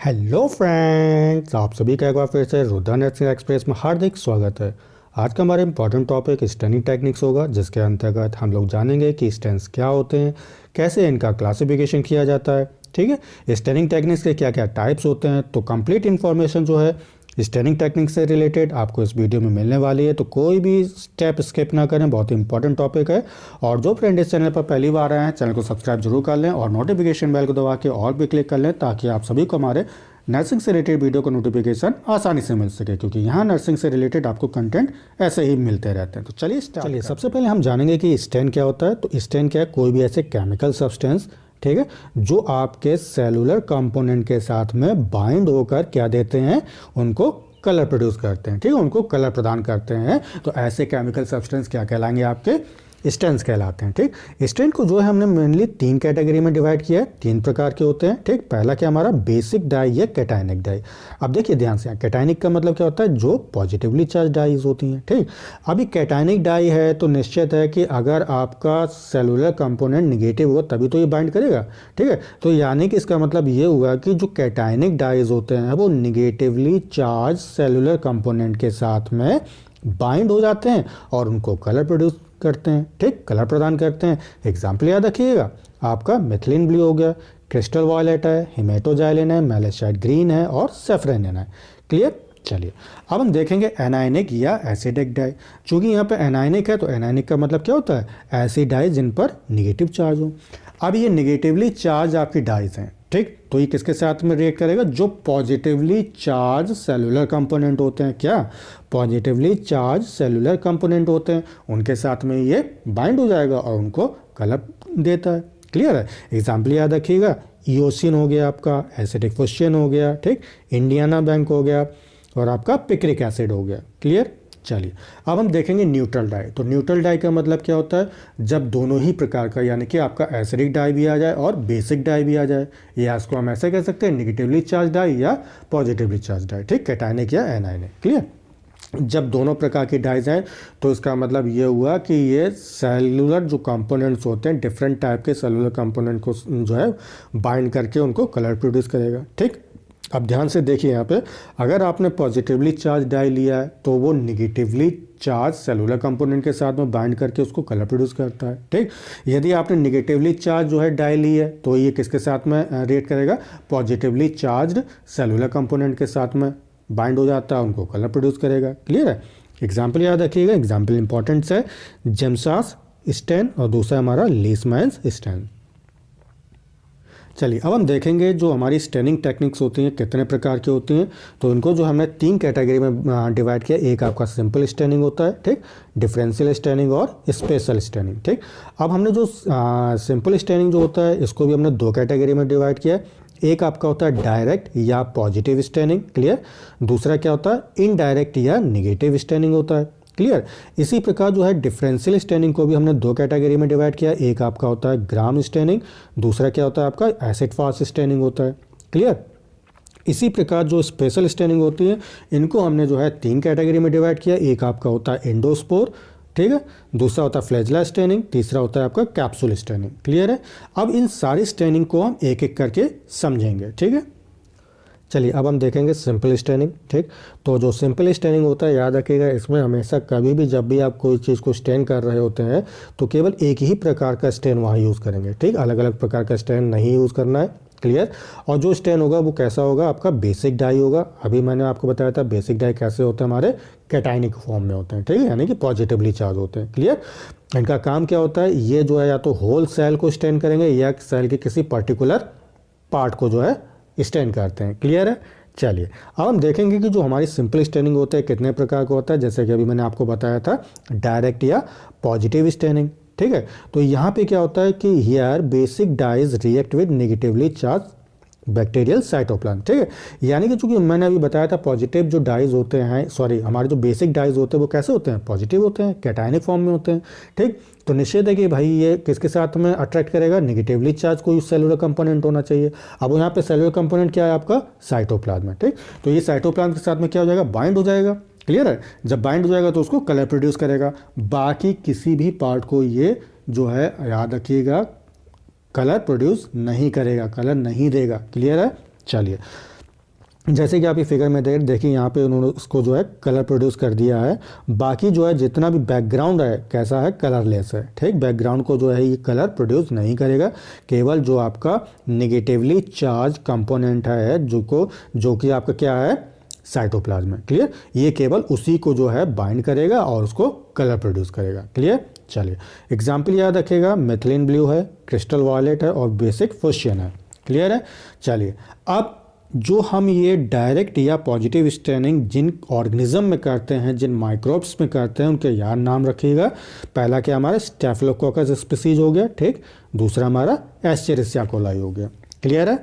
Hello friends, आप सभी का एक बार फिर से रुद्र नर्सिंग एक्सप्रेस में हार्दिक स्वागत है। आज का हमारा इंपॉर्टेंट टॉपिक स्टेनिंग टेक्निक्स होगा, जिसके अंतर्गत हम लोग जानेंगे कि स्टेन्स क्या होते हैं, कैसे इनका क्लासिफिकेशन किया जाता है। ठीक है, स्टेनिंग टेक्निक्स के क्या क्या टाइप्स होते हैं, तो कंप्लीट इन्फॉर्मेशन जो है स्टेनिंग टेक्निक से रिलेटेड आपको इस वीडियो में मिलने वाली है। तो कोई भी स्टेप स्किप ना करें, बहुत ही इंपॉर्टेंट टॉपिक है। और जो फ्रेंड इस चैनल पर पहली बार आए हैं, चैनल को सब्सक्राइब जरूर कर लें और नोटिफिकेशन बेल को दबा के ऑल पे क्लिक कर लें, ताकि आप सभी को हमारे नर्सिंग से रिलेटेड वीडियो का नोटिफिकेशन आसानी से मिल सके, क्योंकि यहाँ नर्सिंग से रिलेटेड आपको कंटेंट ऐसे ही मिलते रहते हैं। तो चलिए सबसे पहले हम जानेंगे कि स्टेन क्या होता है। तो स्टेन क्या है? कोई भी ऐसे केमिकल सब्सटेंस, ठीक है, जो आपके सेलुलर कंपोनेंट के साथ में बाइंड होकर क्या देते हैं, उनको कलर प्रोड्यूस करते हैं। ठीक है, उनको कलर प्रदान करते हैं। तो ऐसे केमिकल सब्सटेंस क्या कहलाएंगे? आपके स्टेन्स कहलाते हैं। ठीक, स्टेन को जो है हमने मेनली 3 कैटेगरी में डिवाइड किया है। 3 प्रकार के होते हैं। ठीक, पहला क्या हमारा बेसिक डाई या कैटायनिक डाई। अब देखिए ध्यान से, कैटायनिक का मतलब क्या होता है? जो पॉजिटिवली चार्ज डाइज होती हैं। ठीक, अभी कैटायनिक डाई है तो निश्चित है कि अगर आपका सेलुलर कंपोनेंट निगेटिव हो तभी तो ये बाइंड करेगा। ठीक है, तो यानी कि इसका मतलब ये हुआ कि जो कैटायनिक डाइज होते हैं वो निगेटिवली चार्ज सेलुलर कंपोनेंट के साथ में बाइंड हो जाते हैं और उनको कलर प्रोड्यूस करते हैं। ठीक, कलर प्रदान करते हैं। एग्जाम्पल याद रखिएगा, आपका मिथिलीन ब्लू हो गया, क्रिस्टल वॉयलेट है, हिमेटोजाइलिन है, मैलेसाइट ग्रीन है और सेफ्रेनिन है। क्लियर? चलिए अब हम देखेंगे एनायनिक या एसिडिक डाई। चूंकि यहाँ पे एनायनिक है तो एनायनिक का मतलब क्या होता है? ऐसी डाई जिन पर निगेटिव चार्ज हो। अब ये निगेटिवली चार्ज आपकी डाइज हैं। ठीक, तो ये किसके साथ में रिएक्ट करेगा? जो पॉजिटिवली चार्ज सेलुलर कंपोनेंट होते हैं। क्या? पॉजिटिवली चार्ज सेलुलर कंपोनेंट होते हैं, उनके साथ में ये बाइंड हो जाएगा और उनको कलर देता है। क्लियर है? एग्जाम्पल याद रखिएगा, ईओसिन हो गया आपका, एसिटिक फुस्शियन हो गया, ठीक, इंडियाना बैंक हो गया और आपका पिक्रिक एसिड हो गया। क्लियर? चलिए अब हम देखेंगे न्यूट्रल डाई। तो न्यूट्रल डाई का मतलब क्या होता है? जब दोनों ही प्रकार का, यानी कि आपका एसिडिक डाई भी आ जाए और बेसिक डाई भी आ जाए, या इसको हम ऐसे कह सकते हैं निगेटिवली चार्ज डाई या पॉजिटिवली चार्ज डाई। ठीक, कैटायनिक या एनायनिक। क्लियर? जब दोनों प्रकार की डाइज हैं तो इसका मतलब ये हुआ कि ये सेलुलर जो कंपोनेंट्स होते हैं, डिफरेंट टाइप के सेलुलर कंपोनेंट को जो है बाइंड करके उनको कलर प्रोड्यूस करेगा। ठीक, अब ध्यान से देखिए, यहाँ पे अगर आपने पॉजिटिवली चार्ज डाई लिया है तो वो निगेटिवली चार्ज सेलुलर कंपोनेंट के साथ में बाइंड करके उसको कलर प्रोड्यूस करता है। ठीक, यदि आपने निगेटिवली चार्ज जो है डाई ली है तो ये किसके साथ में रिएक्ट करेगा? पॉजिटिवली चार्ज सेलुलर कंपोनेंट के साथ में बाइंड हो जाता है, उनको कलर प्रोड्यूस करेगा। क्लियर है? एग्जाम्पल याद रखिएगा, एग्जाम्पल इंपॉर्टेंट है, जेमसास स्टेन और दूसरा हमारा लीसमैन्स स्टेन। चलिए अब हम देखेंगे जो हमारी स्टेनिंग टेक्निक्स होती हैं कितने प्रकार की होती हैं। तो इनको जो हमने 3 कैटेगरी में डिवाइड किया। एक आपका सिंपल स्टेनिंग होता है, ठीक, डिफरेंशियल स्टेनिंग और स्पेशल स्टेनिंग। ठीक, अब हमने जो सिंपल स्टेनिंग जो होता है इसको भी हमने 2 कैटेगरी में डिवाइड किया है। एक आपका होता है डायरेक्ट या पॉजिटिव स्टेनिंग। क्लियर? दूसरा क्या होता है? इनडायरेक्ट या निगेटिव स्टेनिंग होता है। क्लियर? इसी प्रकार जो है डिफरेंशियल स्टेनिंग को भी हमने 2 कैटेगरी में डिवाइड किया। एक आपका होता है ग्राम स्टेनिंग, दूसरा क्या होता है आपका एसिड फास्ट स्टेनिंग होता है। क्लियर? इसी प्रकार जो स्पेशल स्टेनिंग होती है इनको हमने जो है 3 कैटेगरी में डिवाइड किया। एक आपका होता है एंडोस्पोर, ठीक है, दूसरा होता है फ्लैजला स्टेनिंग, तीसरा होता है आपका कैप्सूल स्टेनिंग। क्लियर है? अब इन सारी स्टेनिंग को हम एक एक करके समझेंगे। ठीक है, चलिए अब हम देखेंगे सिंपल स्टेनिंग। ठीक, तो जो सिंपल स्टेनिंग होता है याद रखिएगा, इसमें हमेशा कभी भी जब भी आप कोई चीज़ को स्टेन कर रहे होते हैं तो केवल एक ही प्रकार का स्टेन वहाँ यूज़ करेंगे। ठीक, अलग अलग प्रकार का स्टेन नहीं यूज़ करना है। क्लियर? और जो स्टेन होगा वो कैसा होगा? आपका बेसिक डाई होगा। अभी मैंने आपको बताया था बेसिक डाई कैसे होते हैं, हमारे कैटायनिक फॉर्म में होते हैं। ठीक है, यानी कि पॉजिटिवली चार्ज होते हैं। क्लियर? इनका काम क्या होता है? ये जो है या तो होल सेल को स्टेन करेंगे या सेल के किसी पर्टिकुलर पार्ट को जो है स्टेन करते हैं। क्लियर है? चलिए अब हम देखेंगे कि जो हमारी सिंपल स्टेनिंग होता है कितने प्रकार का होता है। जैसे कि अभी मैंने आपको बताया था डायरेक्ट या पॉजिटिव स्टेनिंग। ठीक है, तो यहाँ पे क्या होता है कि here basic dyes react with negatively charge bacterial cytoplasm. ठीक है, यानी कि चूंकि मैंने अभी बताया था पॉजिटिव जो डाइज होते हैं, सॉरी हमारे जो बेसिक डाइज होते हैं वो कैसे होते हैं? पॉजिटिव होते हैं, कैटायनिक फॉर्म में होते हैं। ठीक, तो निश्चित है कि भाई ये किसके साथ में अट्रैक्ट करेगा? निगेटिवली चार्ज कोई सेलुलर कंपोनेंट होना चाहिए। अब यहाँ पे सेलुलर कंपोनेंट क्या है? आपका साइटोप्लाज्म है। ठीक, तो ये साइटोप्लाज्म के साथ में क्या हो जाएगा? बाइंड हो जाएगा। क्लियर है? जब बाइंड हो जाएगा तो उसको कलर प्रोड्यूस करेगा। बाकी किसी भी पार्ट को ये जो है याद रखिएगा कलर प्रोड्यूस नहीं करेगा, कलर नहीं देगा। क्लियर है? चलिए जैसे कि आप ये फिगर में देखिए, यहाँ पे उन्होंने उसको जो है कलर प्रोड्यूस कर दिया है। बाकी जो है जितना भी बैकग्राउंड है कैसा है, कलरलेस है। ठीक, बैकग्राउंड को जो है ये कलर प्रोड्यूस नहीं करेगा। केवल जो आपका निगेटिवली चार्ज कंपोनेंट है जो कि आपका क्या है, साइटोप्लाज्म। क्लियर, ये केवल उसी को जो है बाइंड करेगा और उसको कलर प्रोड्यूस करेगा। क्लियर, चलिए एग्जाम्पल याद रखिएगा, मेथिलीन ब्लू है, क्रिस्टल वायलेट है और बेसिक फुशियन है। क्लियर है। चलिए अब जो हम ये डायरेक्ट या पॉजिटिव स्टेनिंग जिन ऑर्गेनिज्म में करते हैं, जिन माइक्रोब्स में करते हैं, उनके याद नाम रखिएगा। पहला क्या हमारा स्टेफिलोकोकस स्पीसीज हो गया, ठीक। दूसरा हमारा एस्चेरिचिया कोलाई हो गया। क्लियर है।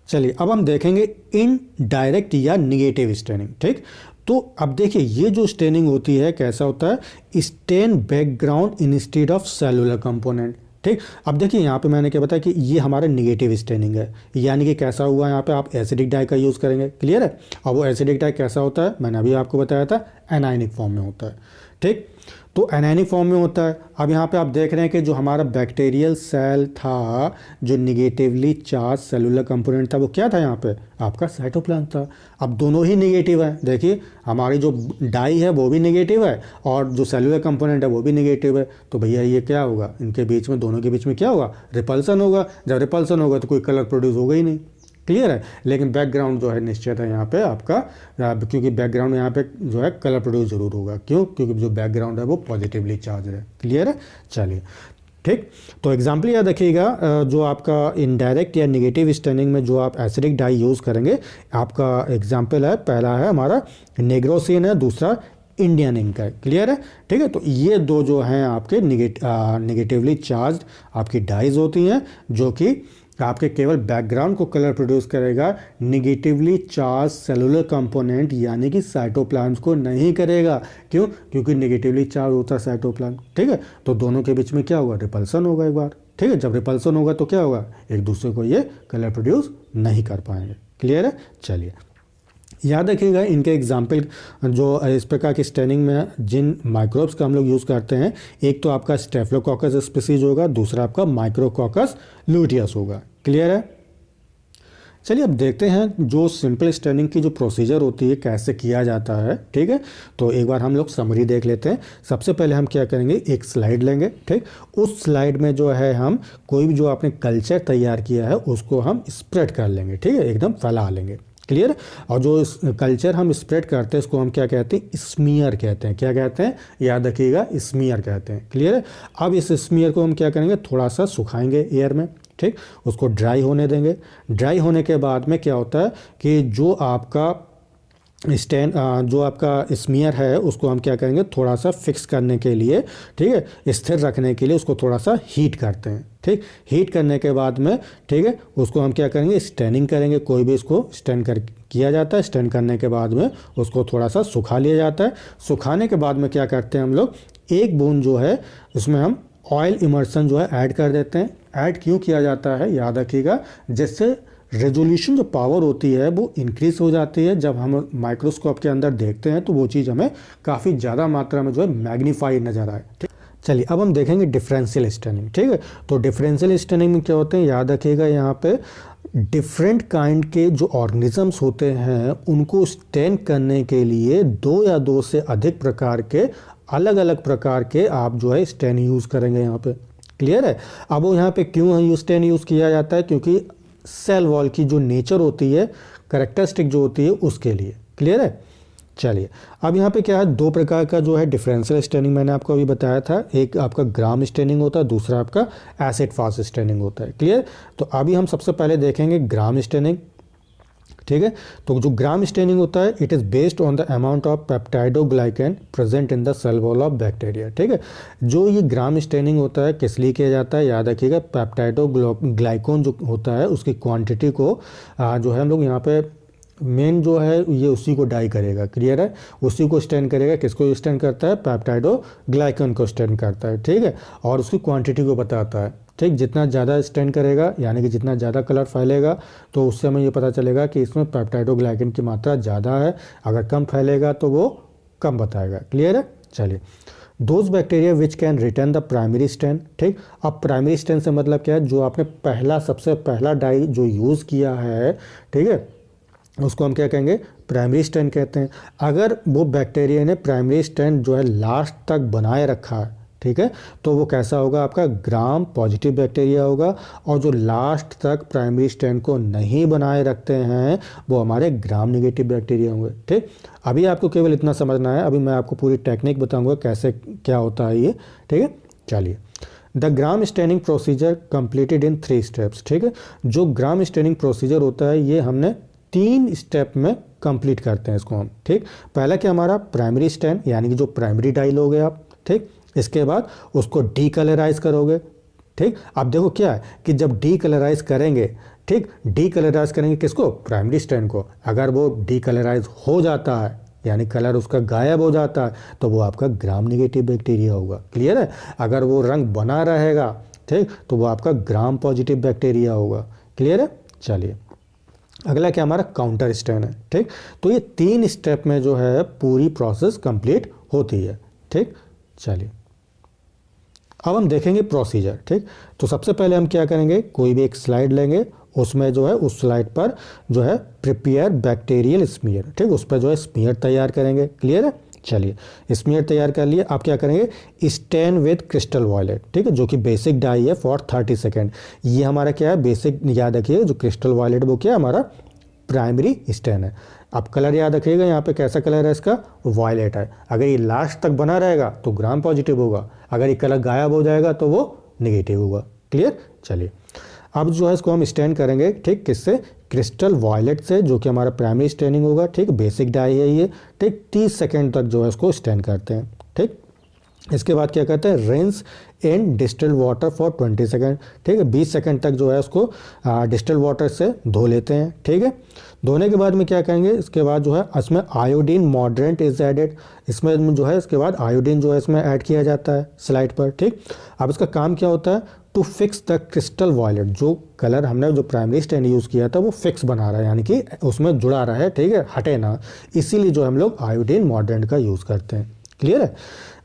चलिए अब हम देखेंगे इनडायरेक्ट या निगेटिव स्टेनिंग। ठीक, तो अब देखिए ये जो स्टेनिंग होती है कैसा होता है, stain background instead of cellular component. ठीक, अब देखिए यहाँ पे मैंने क्या बताया कि ये हमारा निगेटिव स्टेनिंग है, यानी कि कैसा हुआ, यहाँ पे आप एसिडिक डाई का यूज़ करेंगे। क्लियर है। अब वो एसिडिक डाई कैसा होता है, मैंने अभी आपको बताया था, एनायनिक फॉर्म में होता है। ठीक, तो एनायनिक फॉर्म में होता है। अब यहाँ पे आप देख रहे हैं कि जो हमारा बैक्टीरियल सेल था, जो निगेटिवली चार्ज सेलुलर कंपोनेंट था, वो क्या था यहाँ पे, आपका साइटोप्लाज्म था। अब दोनों ही निगेटिव है। देखिए हमारी जो डाई है वो भी निगेटिव है और जो सेलुलर कंपोनेंट है वो भी निगेटिव है। तो भैया ये क्या होगा, इनके बीच में, दोनों के बीच में क्या होगा, रिपल्सन होगा। जब रिपल्सन होगा तो कोई कलर प्रोड्यूस होगा ही नहीं। क्लियर है। लेकिन बैकग्राउंड जो है निश्चित है यहाँ पे आपका, क्योंकि बैकग्राउंड यहाँ पे जो है कलर प्रोड्यूस जरूर होगा। क्यों, क्योंकि जो बैकग्राउंड है वो पॉजिटिवली चार्ज है। क्लियर है। चलिए ठीक, तो एग्जाम्पल याद रखिएगा, जो आपका इनडायरेक्ट या निगेटिव स्टेनिंग में जो आप एसिडिक डाई यूज़ करेंगे, आपका एग्जाम्पल है, पहला है हमारा नेग्रोसिन है, दूसरा इंडियन इंक है। क्लियर है। ठीक है, तो ये दो जो हैं आपके निगेटिवली चार्ज आपकी डाइज होती हैं, जो कि आपके केवल बैकग्राउंड को कलर प्रोड्यूस करेगा, निगेटिवली चार्ज सेलुलर कंपोनेंट यानी कि साइटोप्लाज्म को नहीं करेगा। क्यों, क्योंकि निगेटिवली चार्ज होता है साइटोप्लाज्म। ठीक है, तो दोनों के बीच में क्या होगा, रिपल्सन होगा एक बार। ठीक है, जब रिपल्सन होगा तो क्या होगा, एक दूसरे को ये कलर प्रोड्यूस नहीं कर पाएंगे। क्लियर है। चलिए याद रखिएगा इनके एग्जाम्पल, जो इस प्रकार की स्टेनिंग में जिन माइक्रोब्स का हम लोग यूज़ करते हैं, एक तो आपका स्टेफिलोकोकस स्पीसीज होगा, दूसरा आपका माइक्रोकोकस लुटियस होगा। क्लियर है। चलिए अब देखते हैं जो सिंपल स्टेनिंग की जो प्रोसीजर होती है कैसे किया जाता है। ठीक है, तो एक बार हम लोग समरी देख लेते हैं। सबसे पहले हम क्या करेंगे, एक स्लाइड लेंगे। ठीक, उस स्लाइड में जो है हम कोई भी जो आपने कल्चर तैयार किया है उसको हम स्प्रेड कर लेंगे। ठीक है, एकदम फैला लेंगे। क्लियर। और जो कल्चर हम स्प्रेड करते हैं इसको हम क्या कहते हैं, स्मीयर कहते हैं। क्या कहते हैं, याद रखिएगा, स्मीयर कहते हैं। क्लियर है। अब इस स्मीयर को हम क्या करेंगे, थोड़ा सा सुखाएंगे एयर में। ठीक, उसको ड्राई होने देंगे। ड्राई होने के बाद में क्या होता है कि जो आपका जो आपका स्मीयर है उसको हम क्या करेंगे, थोड़ा सा फिक्स करने के लिए, ठीक है, स्थिर रखने के लिए उसको थोड़ा सा हीट करते हैं। ठीक, हीट करने के बाद में, ठीक है, उसको हम क्या करेंगे, स्टेनिंग करेंगे। कोई भी इसको स्टेन किया जाता है। स्टेन करने के बाद में उसको थोड़ा सा सुखा लिया जाता है। सुखाने के बाद में क्या करते हैं हम लोग, एक बूंद जो है उसमें हम ऑयल इमर्सन जो है ऐड कर देते हैं। ऐड क्यों किया जाता है, याद रखिएगा, जिससे रेजोल्यूशन जो पावर होती है वो इंक्रीज हो जाती है। जब हम माइक्रोस्कोप के अंदर देखते हैं तो वो चीज़ हमें काफ़ी ज़्यादा मात्रा में जो है मैग्नीफाई नज़र आए। ठीक, चलिए अब हम देखेंगे डिफरेंशियल स्टेनिंग। ठीक है, तो डिफरेंशियल स्टेनिंग में क्या होते हैं, याद रखिएगा, यहाँ पे डिफरेंट काइंड के जो ऑर्गेनिजम्स होते हैं उनको स्टेन करने के लिए दो या दो से अधिक प्रकार के अलग अलग प्रकार के आप जो है स्टेन यूज़ करेंगे यहाँ पे। क्लियर है। अब वो यहाँ पे क्यों स्टेन यूज़ किया जाता है, क्योंकि सेल वॉल की जो नेचर होती है, कैरेक्टरिस्टिक जो होती है, उसके लिए। क्लियर है। चलिए अब यहाँ पे क्या है, दो प्रकार का जो है डिफरेंशियल स्टेनिंग मैंने आपको अभी बताया था। एक आपका ग्राम स्टेनिंग होता है, दूसरा आपका एसिड फास्ट स्टेनिंग होता है। क्लियर। तो अभी हम सबसे पहले देखेंगे ग्राम स्टेनिंग। ठीक है, तो जो ग्राम स्टेनिंग होता है, it is based on the amount of peptidoglycan present in the cell wall of bacteria. ठीक है, जो ये ग्राम स्टेनिंग होता है किस लिए किया जाता है, याद रखिएगा, पेप्टाइडोग्लाइकन जो होता है उसकी क्वांटिटी को जो है हम लोग यहाँ पे मेन जो है ये उसी को डाई करेगा। क्लियर है, उसी को स्टेन करेगा। किसको स्टेन करता है, पेप्टाइडोग्लाइकन को स्टेन करता है। ठीक है, और उसकी क्वांटिटी को बताता है। ठीक, जितना ज़्यादा स्टेन करेगा यानी कि जितना ज़्यादा कलर फैलेगा तो उससे हमें ये पता चलेगा कि इसमें पेप्टाइडोग्लाइकन की मात्रा ज़्यादा है। अगर कम फैलेगा तो वो कम बताएगा। क्लियर है। चलिए, those bacteria which can return the primary stain. ठीक, अब प्राइमरी स्टेन से मतलब क्या है, जो आपने सबसे पहला डाई जो यूज़ किया है, ठीक है, उसको हम क्या कहेंगे, प्राइमरी स्टैंड कहते हैं। अगर वो बैक्टीरिया ने प्राइमरी स्टैंड जो है लास्ट तक बनाए रखा है, ठीक है, तो वो कैसा होगा, आपका ग्राम पॉजिटिव बैक्टीरिया होगा। और जो लास्ट तक प्राइमरी स्टैंड को नहीं बनाए रखते हैं वो हमारे ग्राम नेगेटिव बैक्टीरिया होंगे। ठीक, अभी आपको केवल इतना समझना है, अभी मैं आपको पूरी टेक्निक बताऊंगा कैसे क्या होता है ये। ठीक है, चलिए। The gram staining procedure completed in 3 steps. ठीक है, जो ग्राम स्टैनिंग प्रोसीजर होता है ये हमने 3 स्टेप में कंप्लीट करते हैं इसको हम। ठीक, पहला क्या, हमारा प्राइमरी स्टैंड यानी कि जो प्राइमरी डाई लोगे आप। ठीक, इसके बाद उसको डीकलराइज करोगे। ठीक, अब देखो क्या है कि जब डीकलराइज करेंगे, ठीक, डीकलराइज करेंगे किसको, प्राइमरी स्टैंड को। अगर वो डीकलराइज हो जाता है यानी कलर उसका गायब हो जाता है तो वो आपका ग्राम नेगेटिव बैक्टीरिया होगा। क्लियर है, अगर वो रंग बना रहेगा, ठीक, तो वो आपका ग्राम पॉजिटिव बैक्टीरिया होगा। क्लियर है, चलिए। अगला क्या, हमारा काउंटर स्टैन है। ठीक, तो ये 3 स्टेप में जो है पूरी प्रोसेस कंप्लीट होती है। ठीक, चलिए अब हम देखेंगे प्रोसीजर। ठीक, तो सबसे पहले हम क्या करेंगे, कोई भी एक स्लाइड लेंगे, उसमें जो है उस स्लाइड पर जो है प्रिपेयर बैक्टीरियल स्मीयर। ठीक, उस पर जो है स्मीयर तैयार करेंगे। क्लियर है, चलिए स्मीयर तैयार कर लिए। आप क्या करेंगे, स्टैन विद क्रिस्टल वॉयलेट। ठीक है, जो कि बेसिक डाई है फॉर 30 सेकेंड। ये हमारा क्या है, बेसिक याद रखिए, जो क्रिस्टल वॉयलेट वो क्या है, हमारा प्राइमरी स्टैन है। अब कलर याद रखिएगा, यहाँ पे कैसा कलर है इसका, वॉयलेट है। अगर ये लास्ट तक बना रहेगा तो ग्राम पॉजिटिव होगा, अगर ये कलर गायब हो जाएगा तो वो नेगेटिव होगा। क्लियर, चलिए अब जो है इसको हम स्टैन करेंगे। ठीक, किससे, क्रिस्टल वॉयलेट से, जो कि हमारा प्राइमरी स्टैनिंग होगा। ठीक, बेसिक डाई है ये। ठीक, 30 सेकेंड तक जो है इसको स्टैन करते हैं। ठीक, इसके बाद क्या कहते हैं, rinse in distilled water for 20 second. ठीक है, 20 सेकेंड तक जो है उसको डिस्टिल्ड वाटर से धो लेते हैं। ठीक है, धोने के बाद में क्या करेंगे, इसके बाद जो है इसमें आयोडीन मॉडरेंट इज एडेड। इसमें जो है इसके बाद आयोडीन जो है इसमें ऐड किया जाता है स्लाइड पर। ठीक, अब इसका काम क्या होता है, to fix the crystal violet. जो कलर हमने जो प्राइमरी स्टैंड यूज़ किया था वो फिक्स बना रहा है, यानी कि उसमें जुड़ा रहा है। ठीक है, हटे ना, इसीलिए जो हम लोग आयोडीन मॉडरेंट का यूज़ करते हैं। क्लियर है,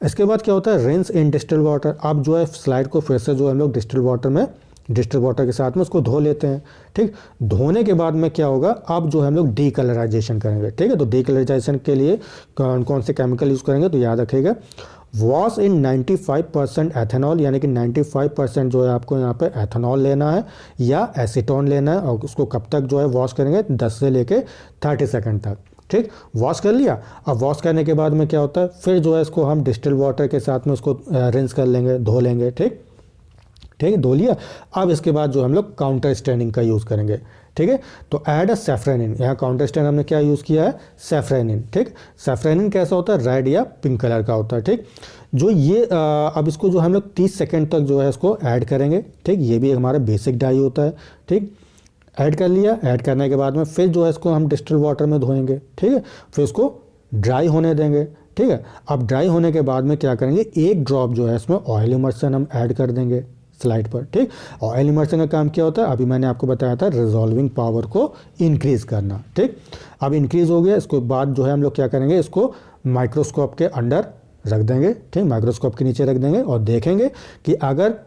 इसके बाद क्या होता है, रिंस इन डिस्टिल्ड वाटर। अब जो है स्लाइड को फिर से जो हम लोग डिस्टिल्ड वाटर के साथ में उसको धो लेते हैं। ठीक, धोने के बाद में क्या होगा, अब जो हम लोग डीकलराइजेशन करेंगे। ठीक है, तो डीकलराइजेशन के लिए कौन कौन से केमिकल यूज़ करेंगे, तो याद रखिएगा, वॉश इन 95% एथेनॉल, यानी कि 95% जो है आपको यहाँ पे एथेनॉल लेना है या एसीटोन लेना है। और उसको कब तक जो है वॉश करेंगे, 10 से लेके 30 सेकेंड तक। ठीक, वॉश कर लिया। अब वॉश करने के बाद में क्या होता है, फिर जो है इसको हम डिस्टिल्ड वाटर के साथ में उसको रिंस कर लेंगे, धो लेंगे। ठीक, ठीक है, धो लिया। अब इसके बाद जो हम लोग काउंटर स्टैनिंग का यूज़ करेंगे। ठीक है, तो ऐड अ सैफ्रेनिन। यहाँ काउंटर स्टैंड हमने क्या यूज़ किया है, सैफ्रेनिन। ठीक, सैफ्रेनिन कैसा होता है, रेड या पिंक कलर का होता है। ठीक, जो ये अब इसको जो हम लोग 30 सेकेंड तक जो है इसको ऐड करेंगे। ठीक, ये भी हमारा बेसिक डाई होता है। ठीक, ऐड कर लिया। ऐड करने के बाद में फिर जो है इसको हम डिस्टिल्ड वाटर में धोएंगे। ठीक है, फिर इसको ड्राई होने देंगे। ठीक है, अब ड्राई होने के बाद में क्या करेंगे, एक ड्रॉप जो है इसमें ऑयल इमर्शन हम ऐड कर देंगे स्लाइड पर। ठीक, ऑयल इमर्शन का काम क्या होता है, अभी मैंने आपको बताया था, रिजॉल्विंग पावर को इंक्रीज करना। ठीक, अब इंक्रीज हो गया, इसके बाद जो है हम लोग क्या करेंगे, इसको माइक्रोस्कोप के अंडर रख देंगे। ठीक, माइक्रोस्कोप के नीचे रख देंगे और देखेंगे कि अगर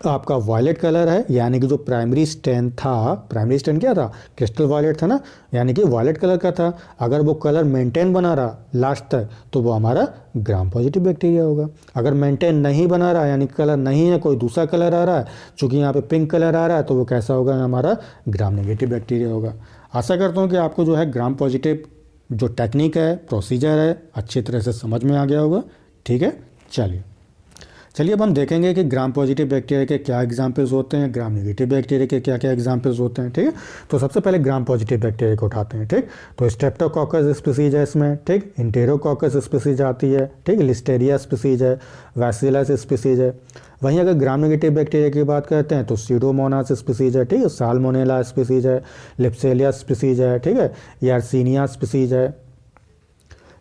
आपका वायलेट कलर है, यानी कि जो प्राइमरी स्टैन था, प्राइमरी स्टैन क्या था, क्रिस्टल वायलेट था ना, यानी कि वायलेट कलर का था, अगर वो कलर मेंटेन बना रहा लास्ट तक तो वो हमारा ग्राम पॉजिटिव बैक्टीरिया होगा। अगर मेंटेन नहीं बना रहा, यानी कलर नहीं है, कोई दूसरा कलर आ रहा है, चूँकि यहाँ पे पिंक कलर आ रहा है, तो वो कैसा होगा, हमारा ग्राम नेगेटिव बैक्टीरिया होगा। आशा करता हूँ कि आपको जो है ग्राम पॉजिटिव जो टेक्निक है, प्रोसीजर है, अच्छी तरह से समझ में आ गया होगा। ठीक है, चलिए अब हम देखेंगे कि ग्राम पॉजिटिव बैक्टीरिया के क्या एग्जाम्पल्स होते हैं, ग्राम नेगेटिव बैक्टीरिया के क्या क्या एग्जाम्पल्स होते हैं। ठीक है, तो सबसे पहले ग्राम पॉजिटिव बैक्टीरिया को उठाते हैं। ठीक, तो स्ट्रेप्टोकोकस स्पीसीज है इसमें। ठीक, इंटेरोकोकस स्पीसीज आती है। ठीक, लिस्टेरिया स्पीसीज है, वैसिलस स्पीसीज है। वहीं अगर ग्राम नेगेटिव बैक्टीरिया की बात करते हैं तो सीडोमोनास स्पीसीज है। ठीक है, साल्मोनेला स्पीसीज है, लिप्सेलिया स्पीसीज है। ठीक है, यार्सिनिया स्पीसीज है।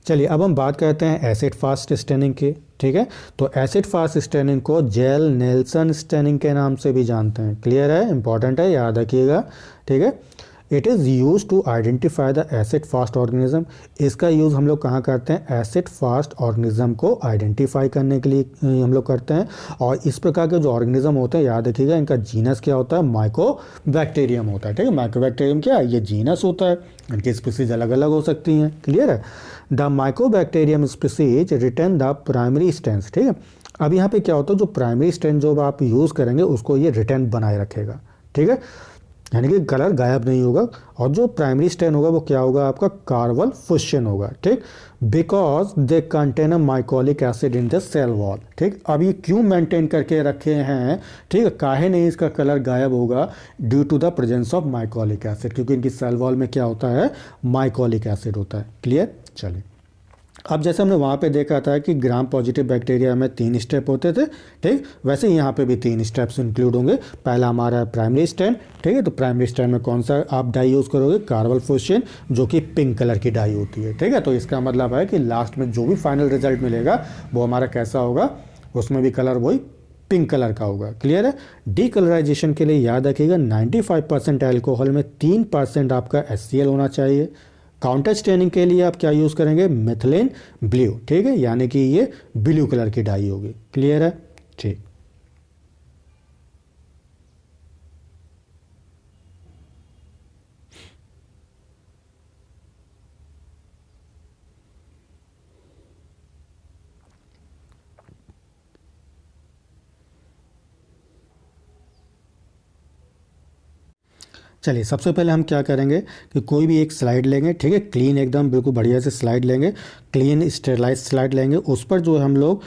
चलिए अब हम बात करते हैं एसिड फास्ट स्टेनिंग की। ठीक है, तो एसिड फास्ट स्टेनिंग को जेल नेल्सन स्टेनिंग के नाम से भी जानते हैं। क्लियर है, इंपॉर्टेंट है, याद रखिएगा। ठीक है, it is use to identify the acid fast organism. इसका यूज़ हम लोग कहाँ करते हैं, एसिड फास्ट ऑर्गेनिज्म को आइडेंटिफाई करने के लिए हम लोग करते हैं। और इस प्रकार के जो ऑर्गेनिज्म होते हैं, याद रखिएगा इनका जीनस क्या होता है, माइकोबैक्टीरियम होता है। ठीक है, माइकोबैक्टीरियम क्या है, ये जीनस होता है, इनकी स्पीसीज अलग अलग हो सकती हैं। क्लियर है। The mycobacterium species retain the primary strength. ठीक है, अब यहाँ पे क्या होता है, जो प्राइमरी स्ट्रेंथ जो आप यूज़ करेंगे उसको ये रिटेन बनाए रखेगा। ठीक है, यानी कि कलर गायब नहीं होगा। और जो प्राइमरी स्ट्रेन होगा वो क्या होगा, आपका कार्बल फुस्शन होगा। ठीक, because they contain a mycolic acid in the cell wall. ठीक, अब ये क्यों मेंटेन करके रखे हैं, ठीक है, काहे नहीं इसका कलर गायब होगा, due to the presence of mycolic acid, क्योंकि इनकी सेल वॉल में क्या होता है, माइकोलिक एसिड होता है। क्लियर। चलिए, अब जैसे हमने वहाँ पे देखा था कि ग्राम पॉजिटिव बैक्टीरिया में 3 स्टेप होते थे। ठीक, वैसे यहाँ पे भी 3 स्टेप्स इंक्लूड होंगे। पहला हमारा प्राइमरी स्ट्रैंड। ठीक है, तो प्राइमरी स्ट्रैंड में कौन सा आप डाई यूज़ करोगे, कार्बल फुस्शन, जो कि पिंक कलर की डाई होती है। ठीक है, तो इसका मतलब है कि लास्ट में जो भी फाइनल रिजल्ट मिलेगा वो हमारा कैसा होगा, उसमें भी कलर वही पिंक कलर का होगा। क्लियर है। डीकलराइजेशन के लिए याद रखिएगा 95% एल्कोहल में 3% आपका HCl होना चाहिए। काउंटर स्टेनिंग के लिए आप क्या यूज़ करेंगे, मिथिलीन ब्लू। ठीक है, यानी कि ये ब्लू कलर की डाई होगी। क्लियर है। ठीक, चलिए सबसे पहले हम क्या करेंगे कि कोई भी एक स्लाइड लेंगे। ठीक है, क्लीन एकदम बिल्कुल बढ़िया से स्लाइड लेंगे, क्लीन स्टेरलाइज स्लाइड लेंगे। उस पर जो हम लोग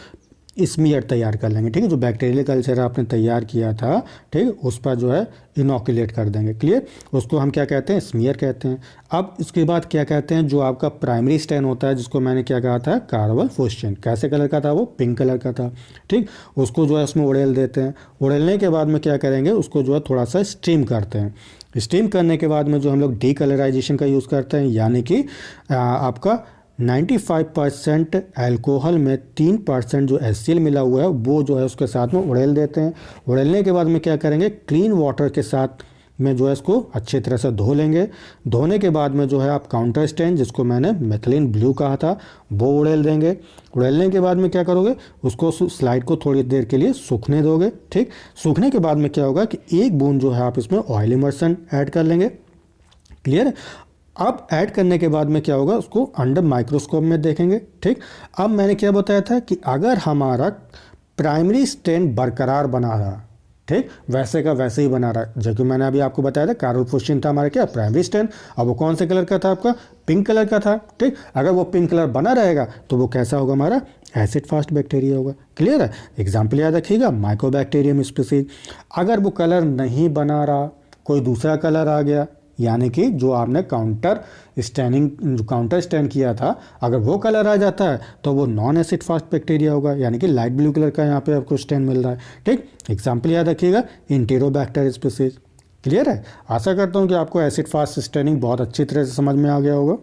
स्मीयर तैयार कर लेंगे। ठीक है, जो बैक्टीरियल कल्चर आपने तैयार किया था, ठीक है, उस पर जो है इनोकुलेट कर देंगे। क्लियर, उसको हम क्या कहते हैं, स्मीयर कहते हैं। अब उसके बाद क्या कहते हैं, जो आपका प्राइमरी स्टेन होता है, जिसको मैंने क्या कहा था, कार्बल फुस्शन, कैसे कलर का था वो, पिंक कलर का था। ठीक, उसको जो है उसमें उड़ेल देते हैं। उड़ेलने के बाद में क्या करेंगे, उसको जो है थोड़ा सा स्टीम करते हैं। स्टीम करने के बाद में जो हम लोग डीकलराइजेशन का यूज़ करते हैं, यानी कि आपका 95% अल्कोहल में 3% जो HCl मिला हुआ है वो जो है उसके साथ में उड़ेल देते हैं। उड़ेलने के बाद में क्या करेंगे, क्लीन वाटर के साथ में जो है इसको अच्छी तरह से धो लेंगे। धोने के बाद में जो है आप काउंटर स्टेन, जिसको मैंने मिथिलीन ब्लू कहा था, वो उड़ेल देंगे। उड़ेलने के बाद में क्या करोगे, उसको स्लाइड को थोड़ी देर के लिए सूखने दोगे। ठीक, सूखने के बाद में क्या होगा कि एक बूंद जो है आप इसमें ऑयल इमर्सन ऐड कर लेंगे। क्लियर। अब ऐड करने के बाद में क्या होगा, उसको अंडर माइक्रोस्कोप में देखेंगे। ठीक, अब मैंने क्या बताया था कि अगर हमारा प्राइमरी स्टेन बरकरार बना रहा, ठीक, वैसे का वैसे ही बना रहा, जो कि मैंने अभी आपको बताया था कार्बल फुस्शन था हमारा क्या, प्राइमरी स्टेन। अब वो कौन से कलर का था, आपका पिंक कलर का था। ठीक, अगर वो पिंक कलर बना रहेगा तो वो कैसा होगा, हमारा एसिड फास्ट बैक्टीरिया होगा। क्लियर है। एग्जाम्पल याद रखिएगा, माइकोबैक्टीरियम स्पीसीज। अगर वो कलर नहीं बना रहा, कोई दूसरा कलर आ गया, यानी कि जो आपने काउंटर स्टैन किया था, अगर वो कलर आ जाता है तो वो नॉन एसिड फास्ट बैक्टीरिया होगा, यानी कि लाइट ब्लू कलर का यहाँ पे आपको स्टैन मिल रहा है। ठीक, एग्जाम्पल याद रखिएगा, एंटेरोबैक्टर स्पीसीज। क्लियर है। आशा करता हूँ कि आपको एसिड फास्ट स्टैनिंग बहुत अच्छी तरह से समझ में आ गया होगा।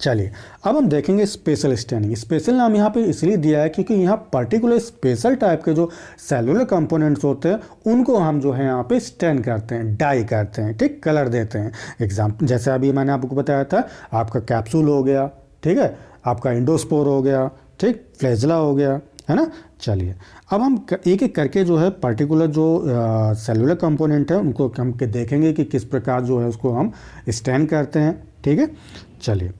चलिए अब हम देखेंगे स्पेशल स्टैनिंग। स्पेशल नाम यहाँ पे इसलिए दिया है क्योंकि यहाँ पर्टिकुलर स्पेशल टाइप के जो सेलुलर कंपोनेंट्स होते हैं उनको हम जो है यहाँ पे स्टैन करते हैं, डाई करते हैं। ठीक, कलर देते हैं। एग्जाम्पल जैसे अभी मैंने आपको बताया था, आपका कैप्सूल हो गया, ठीक है, आपका इंडोस्पोर हो गया, ठीक, फ्लैजेला हो गया, है ना। चलिए अब हम एक एक करके जो है पर्टिकुलर जो सेलुलर कंपोनेंट है उनको हम देखेंगे कि किस प्रकार जो है उसको हम स्टैन करते हैं। ठीक है, चलिए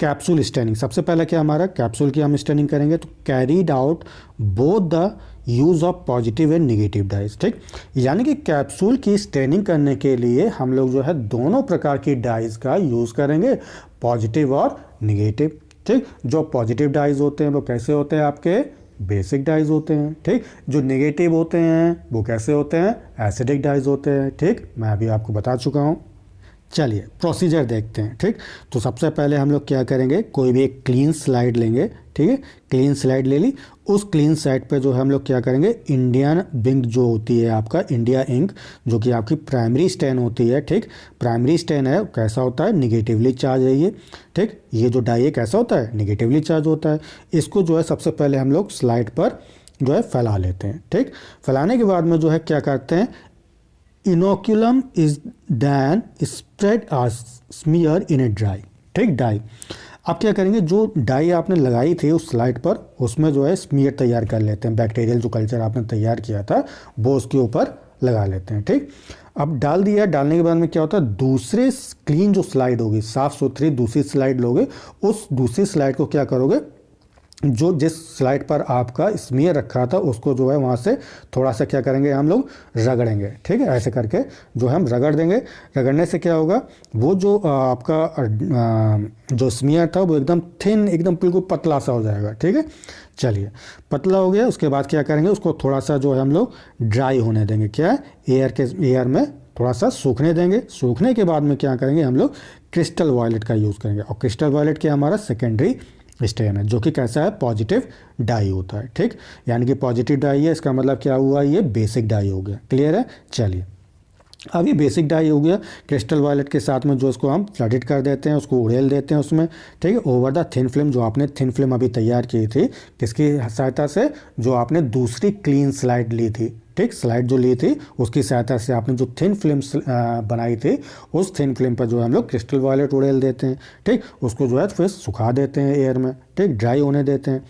कैप्सूल स्टैनिंग। सबसे पहले क्या हमारा कैप्सूल की हम स्टैनिंग करेंगे, तो carried out both the use of positive and negative dyes. ठीक, यानी कि कैप्सूल की स्टैनिंग करने के लिए हम लोग जो है दोनों प्रकार की डाइज का यूज़ करेंगे, पॉजिटिव और निगेटिव। ठीक, जो पॉजिटिव डाइज होते हैं वो कैसे होते हैं, आपके बेसिक डाइज होते हैं। ठीक, जो नेगेटिव होते हैं वो कैसे होते हैं, एसिडिक डाइज होते हैं। ठीक, मैं अभी आपको बता चुका हूँ। चलिए प्रोसीजर देखते हैं। ठीक, तो सबसे पहले हम लोग क्या करेंगे, कोई भी एक क्लीन स्लाइड लेंगे। ठीक है, क्लीन स्लाइड ले ली। उस क्लीन स्लाइड पे जो है हम लोग क्या करेंगे, इंडियन इंक जो होती है आपका, इंडिया इंक, जो कि आपकी प्राइमरी स्टेन होती है। ठीक, प्राइमरी स्टेन है कैसा होता है, निगेटिवली चार्ज है ये। ठीक, ये जो डाई है कैसा होता है, निगेटिवली चार्ज होता है। इसको जो है सबसे पहले हम लोग स्लाइड पर जो है फैला लेते हैं। ठीक, फैलाने के बाद में जो है क्या करते हैं, inoculum is then spread a smear in a dry, ठीक, डाई। आप क्या करेंगे, जो डाई आपने लगाई थी उस स्लाइड पर, उसमें जो है स्मीयर तैयार कर लेते हैं, बैक्टीरियल जो कल्चर आपने तैयार किया था वो उसके ऊपर लगा लेते हैं, ठीक। अब डाल दिया, डालने के बाद में क्या होता है, दूसरे क्लीन जो स्लाइड होगी, साफ़ सुथरी दूसरी स्लाइड लोगे, उस दूसरी स्लाइड को क्या करोगे, जो जिस स्लाइड पर आपका स्मीयर रखा था उसको जो है वहाँ से थोड़ा सा क्या करेंगे, हम लोग रगड़ेंगे, ठीक है, ऐसे करके जो हम रगड़ देंगे। रगड़ने से क्या होगा, वो जो आपका जो स्मीयर था वो एकदम थिन, एकदम बिल्कुल पतला सा हो जाएगा, ठीक है। चलिए, पतला हो गया, उसके बाद क्या करेंगे, उसको थोड़ा सा जो है हम लोग ड्राई होने देंगे, क्या है, एयर में थोड़ा सा सूखने देंगे। सूखने के बाद में क्या करेंगे, हम लोग क्रिस्टल वायलेट का यूज़ करेंगे। और क्रिस्टल वायलेट क्या, हमारा सेकेंडरी स्टेन है, जो कि कैसा है, पॉजिटिव डाई होता है, ठीक। यानी कि पॉजिटिव डाई है, इसका मतलब क्या हुआ, ये बेसिक डाई हो गया। क्लियर है। चलिए, अब ये बेसिक डाई हो गया, क्रिस्टल वायलेट के साथ में जो इसको हम फ्लडेड कर देते हैं, उसको उड़ेल देते हैं उसमें, ठीक है, ओवर द थिन फिल्म। जो आपने थिन फिल्म अभी तैयार की थी, किसकी सहायता से, जो आपने दूसरी क्लीन स्लाइड ली थी, ठीक, स्लाइड जो ली थी उसकी सहायता से आपने जो थिन फिल्म बनाई थी, उस थिन फिल्म पर जो है हम लोग क्रिस्टल वायलेट उड़ेल देते हैं, ठीक। उसको जो है फिर सुखा देते हैं एयर में, ठीक, ड्राई होने देते हैं।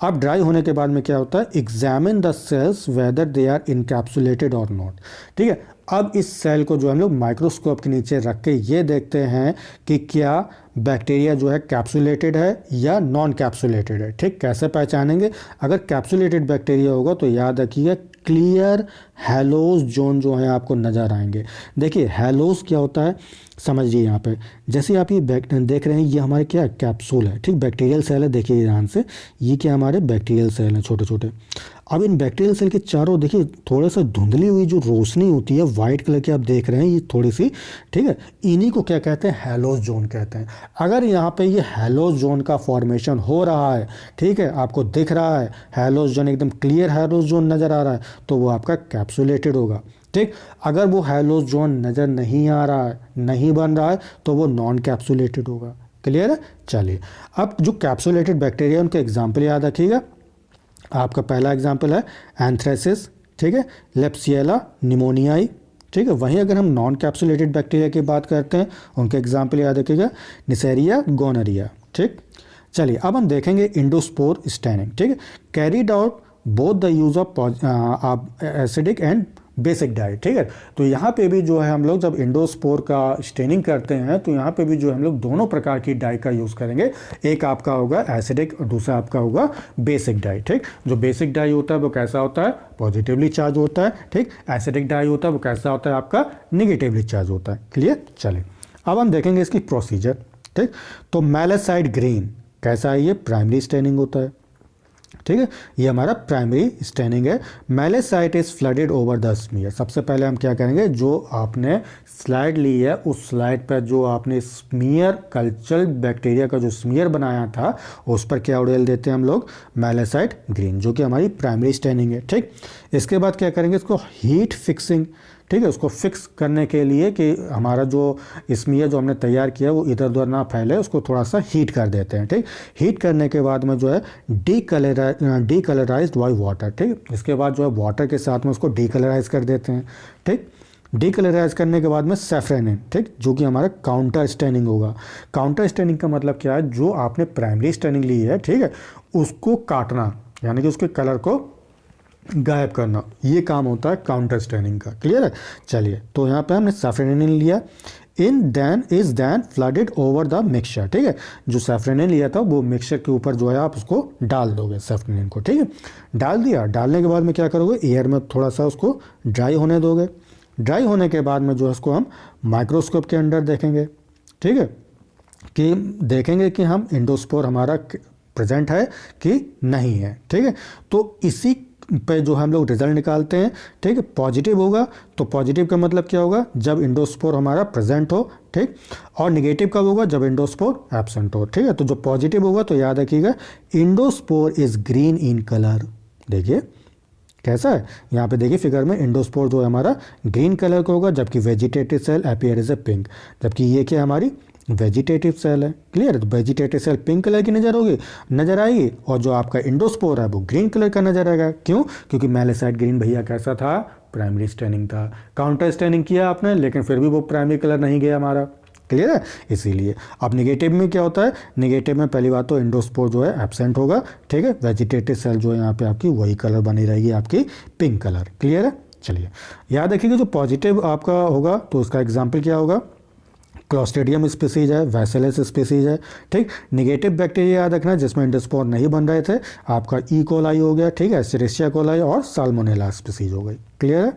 अब ड्राई होने के बाद में क्या होता है, examine the cells whether they are encapsulated और नॉट, ठीक है। अब इस सेल को जो हम लोग माइक्रोस्कोप के नीचे रख के ये देखते हैं कि क्या बैक्टीरिया जो है कैप्सुलेटेड है या नॉन कैप्सुलेटेड है, ठीक। कैसे पहचानेंगे, अगर कैप्सुलेटेड बैक्टीरिया होगा तो याद रखिएगा क्लियर हैलोज जोन जो है आपको नज़र आएंगे। देखिए हैलोज क्या होता है, समझिए यहाँ पे, जैसे आप ये देख रहे हैं, ये हमारे क्या कैप्सूल है, ठीक, बैक्टीरियल सेल है। देखिए ध्यान से, ये क्या हमारे बैक्टीरियल सेल हैं, छोटे छोटे। अब इन बैक्टीरियल सेल के चारों देखिए थोड़ा सा धुंधली हुई जो रोशनी होती है, वाइट कलर की आप देख रहे हैं, ये थोड़ी सी, ठीक है, इन्हीं को क्या कहते हैं, हैलोज जोन कहते हैं। अगर यहाँ पे ये हैलोज जोन का फॉर्मेशन हो रहा है, ठीक है, आपको दिख रहा है हैलोज जोन, एकदम क्लियर हैलोज जोन नज़र आ रहा है, तो वो आपका कैप्सुलेटेड होगा, ठीक। अगर वो हैलोज जोन नज़र नहीं आ रहा है, नहीं बन रहा है, तो वो नॉन कैप्सुलेटेड होगा। क्लियर है। चलिए, अब जो कैप्सुलेटेड बैक्टीरिया उनके एग्जाम्पल याद रखिएगा। आपका पहला एग्जाम्पल है एंथ्रेसिस, ठीक है, लेप्सिएला निमोनियाई, ठीक है। वहीं अगर हम नॉन कैप्सुलेटेड बैक्टीरिया की बात करते हैं, उनके एग्जाम्पल याद रखिएगा, निसेरिया गोनरिया, ठीक। चलिए, अब हम देखेंगे इंडोस्पोर स्टेनिंग, ठीक है, carried out both the use of acidic and basic diet, ठीक है। तो यहाँ पे भी जो है हम लोग जब इंडोस्पोर का स्टेनिंग करते हैं, तो यहाँ पे भी जो हम लोग दोनों प्रकार की डाई का यूज़ करेंगे। एक आपका होगा एसिडिक और दूसरा आपका होगा बेसिक डाई, ठीक। जो बेसिक डाई होता है वो कैसा होता है, पॉजिटिवली चार्ज होता है, ठीक। एसिडिक डाई होता है वो कैसा होता है, आपका निगेटिवली चार्ज होता है। क्लियर। चलिए, अब हम देखेंगे इसकी प्रोसीजर, ठीक। तो मैलेसाइड ग्रीन कैसा है, ये प्राइमरी स्टेनिंग होता है, ठीक है, ये हमारा प्राइमरी स्टेनिंग है। Malachite is flooded over the smear. सबसे पहले हम क्या करेंगे, जो आपने स्लाइड ली है उस स्लाइड पर जो आपने स्मीयर कल्चर बैक्टीरिया का जो स्मीयर बनाया था, उस पर क्या उड़ेल देते हैं हम लोग, मैलेसाइट ग्रीन, जो कि हमारी प्राइमरी स्टेनिंग है, ठीक। इसके बाद क्या करेंगे, इसको हीट फिक्सिंग, ठीक है, उसको फिक्स करने के लिए कि हमारा जो स्मीयर जो हमने तैयार किया वो इधर उधर ना फैले, उसको थोड़ा सा हीट कर देते हैं, ठीक। हीट करने के बाद में जो है डीकलराइज्ड बाय वाटर, ठीक। इसके बाद जो है वाटर के साथ में उसको डीकलराइज कर देते हैं, ठीक। डीकलराइज करने के बाद में सैफ्रेनिन, ठीक, जो कि हमारा काउंटर स्टेनिंग होगा। काउंटर स्टेनिंग का मतलब क्या है, जो आपने प्राइमरी स्टेनिंग ली है, ठीक है, उसको काटना, यानी कि उसके कलर को गायब करना, ये काम होता है काउंटर स्टेनिंग का। क्लियर है। चलिए, तो यहाँ पे हमने सैफ्रेनिन लिया, then flooded over the mixture, ठीक है। जो सैफ्रेनिन लिया था वो मिक्सचर के ऊपर जो है आप उसको डाल दोगे सैफ्रेनिन को, ठीक है। डाल दिया, डालने के बाद में क्या करोगे, एयर में थोड़ा सा उसको ड्राई होने दोगे। ड्राई होने के बाद में जो है उसको हम माइक्रोस्कोप के अंडर देखेंगे, ठीक है, कि देखेंगे कि हम इंडोस्पोर हमारा प्रेजेंट है कि नहीं है, ठीक है। तो इसी पे जो हम लोग रिजल्ट निकालते हैं, ठीक है। पॉजिटिव होगा तो पॉजिटिव का मतलब क्या होगा, जब इंडोस्पोर हमारा प्रेजेंट हो, ठीक। और निगेटिव कब होगा, जब इंडोस्पोर एब्सेंट हो, ठीक है। तो जो पॉजिटिव होगा तो याद रखिएगा, endospore is green in colour. देखिए कैसा है, यहाँ पे देखिए फिगर में इंडोस्पोर जो है हमारा ग्रीन कलर का होगा, जबकि vegetative cell appear as a pink. जबकि ये क्या हमारी वेजिटेटिव सेल है। क्लियर है? तो वेजिटेटिव सेल पिंक कलर की नजर आएगी और जो आपका इंडोस्पोर है वो ग्रीन कलर का नजर आएगा। क्यों? क्योंकि मेलिसाइड ग्रीन भैया कैसा था? प्राइमरी स्टेनिंग था। काउंटर स्टेनिंग किया आपने लेकिन फिर भी वो प्राइमरी कलर नहीं गया हमारा। क्लियर है? इसीलिए अब निगेटिव में क्या होता है? निगेटिव में पहली बात तो इंडोस्पोर जो है एब्सेंट होगा। ठीक है? वेजिटेटिव सेल जो है यहाँ पे आपकी वही कलर बनी रहेगी, आपकी पिंक कलर। क्लियर है? चलिए याद रखिएगा जो पॉजिटिव आपका होगा तो उसका एग्जाम्पल क्या होगा? क्लॉस्ट्रिडियम स्पीसीज है, वैसेलस स्पीसीज है। ठीक, निगेटिव बैक्टीरिया याद रखना जिसमें इंडोस्पोर नहीं बन रहे थे, आपका ई कोलाई हो गया। ठीक है, एस्चेरिशिया कोलाई और साल्मोनेला स्पीसीज हो गई। क्लियर है?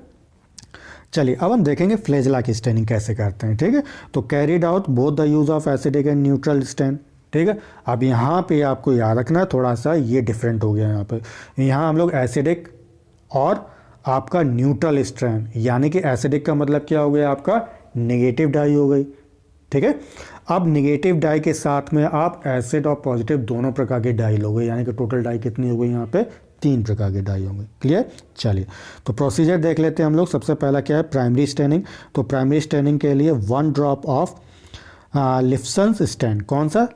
चलिए अब हम देखेंगे फ्लैजेला की स्टेनिंग कैसे करते हैं। ठीक है, तो carried out both the use of acidic and neutral stain. ठीक है, अब यहाँ पे आपको याद रखना थोड़ा सा ये डिफरेंट हो गया। यहाँ हम लोग एसिडिक और आपका न्यूट्रल स्ट्रेन, यानी कि एसिडिक का मतलब क्या हो गया? आपका नेगेटिव डाई हो गई। ठीक है, अब निगेटिव डाई के साथ में आप एसिड और पॉजिटिव दोनों प्रकार के डाई लोगे, यानी कि टोटल डाई कितनी हो गई? यहाँ पे 3 प्रकार के डाई होंगे। क्लियर? चलिए तो प्रोसीजर देख लेते हैं हम लोग। सबसे पहला क्या है? Primary staining. तो प्राइमरी स्टेनिंग के लिए 1 ड्रॉप ऑफ लिफ्सन्स स्टेन। कौन सा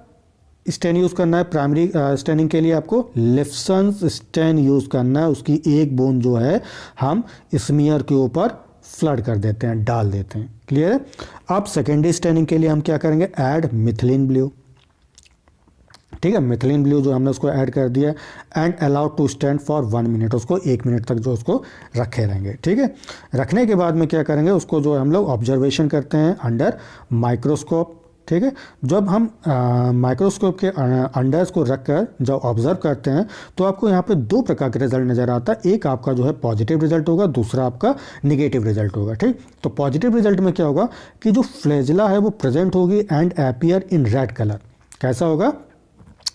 स्टेन यूज़ करना है प्राइमरी स्टेनिंग के लिए? आपको लिफ्सन्स स्टेन यूज़ करना है। उसकी एक बूंद जो है हम स्मीयर के ऊपर फ्लड कर देते हैं, डाल देते हैं। क्लियर है? अब सेकेंडरी स्टेनिंग के लिए हम क्या करेंगे? Add methylene blue. ठीक है, मिथिलीन ब्लू जो हमने उसको ऐड कर दिया and allowed to stand for 1 minute. उसको 1 मिनट तक जो उसको रखे रहेंगे। ठीक है, रखने के बाद में क्या करेंगे? उसको जो हम लोग ऑब्जर्वेशन करते हैं अंडर माइक्रोस्कोप। ठीक है, जब हम माइक्रोस्कोप के अंडर को रखकर जब ऑब्जर्व करते हैं तो आपको यहाँ पे 2 प्रकार के रिजल्ट नज़र आता है। एक आपका जो है पॉजिटिव रिजल्ट होगा, दूसरा आपका निगेटिव रिजल्ट होगा। ठीक, तो पॉजिटिव रिजल्ट में क्या होगा कि जो फ्लैजेला है वो प्रेजेंट होगी and appear in red colour. कैसा होगा?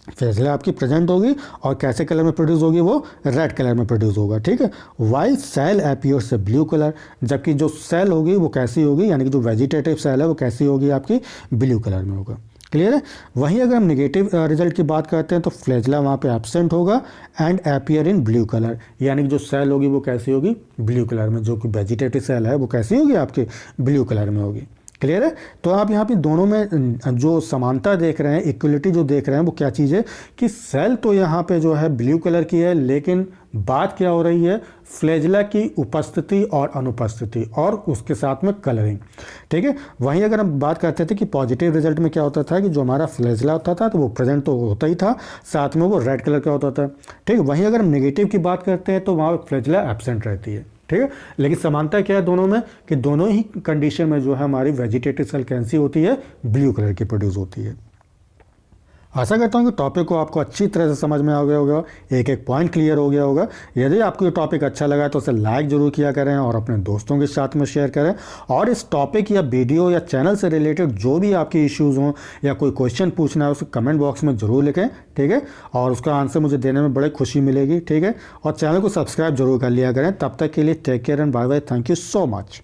फ्लैजेला आपकी प्रेजेंट होगी और कैसे कलर में प्रोड्यूस होगी? वो रेड कलर में प्रोड्यूस होगा। ठीक है, वाइल सेल अपीयर से ब्लू कलर, जबकि जो सेल होगी वो कैसी होगी? यानी कि जो वेजिटेटिव सेल है वो कैसी होगी? आपकी ब्लू कलर में होगा। क्लियर है? वहीं अगर हम नेगेटिव रिजल्ट की बात करते हैं तो फ्लैजेला वहाँ पे एब्सेंट होगा and appear in blue colour, यानी कि जो सेल होगी वो कैसी होगी? ब्लू कलर में। जो कि वेजिटेटिव सेल है वो कैसी होगी? आपकी ब्लू कलर में होगी। क्लियर है? तो आप यहाँ पे दोनों में जो समानता देख रहे हैं, इक्वलिटी जो देख रहे हैं, वो क्या चीज़ है कि सेल तो यहाँ पे जो है ब्लू कलर की है, लेकिन बात क्या हो रही है? फ्लैजेला की उपस्थिति और अनुपस्थिति और उसके साथ में कलरिंग। ठीक है, वहीं अगर हम बात करते थे कि पॉजिटिव रिजल्ट में क्या होता था कि जो हमारा फ्लैजेला होता था तो वो प्रेजेंट तो होता ही था, साथ में वो रेड कलर का होता था। ठीक है, वहीं अगर हम नेगेटिव की बात करते हैं तो वहाँ फ्लैजेला एब्सेंट रहती है। ठीक है, लेकिन समानता क्या है दोनों में कि दोनों ही कंडीशन में जो है हमारी वेजिटेटिव सेल कैसी होती है? ब्लू कलर की प्रोड्यूस होती है। आशा करता हूँ कि टॉपिक को आपको अच्छी तरह से समझ में आ गया होगा, एक एक पॉइंट क्लियर हो गया होगा। यदि आपको ये टॉपिक अच्छा लगा तो उसे लाइक जरूर किया करें और अपने दोस्तों के साथ में शेयर करें। और इस टॉपिक या वीडियो या चैनल से रिलेटेड जो भी आपकी इश्यूज़ हों या कोई क्वेश्चन पूछना है उसे कमेंट बॉक्स में ज़रूर लिखें। ठीक है, और उसका आंसर मुझे देने में बड़ी खुशी मिलेगी। ठीक है, और चैनल को सब्सक्राइब जरूर कर लिया करें। तब तक के लिए take care and bye bye. Thank you so much.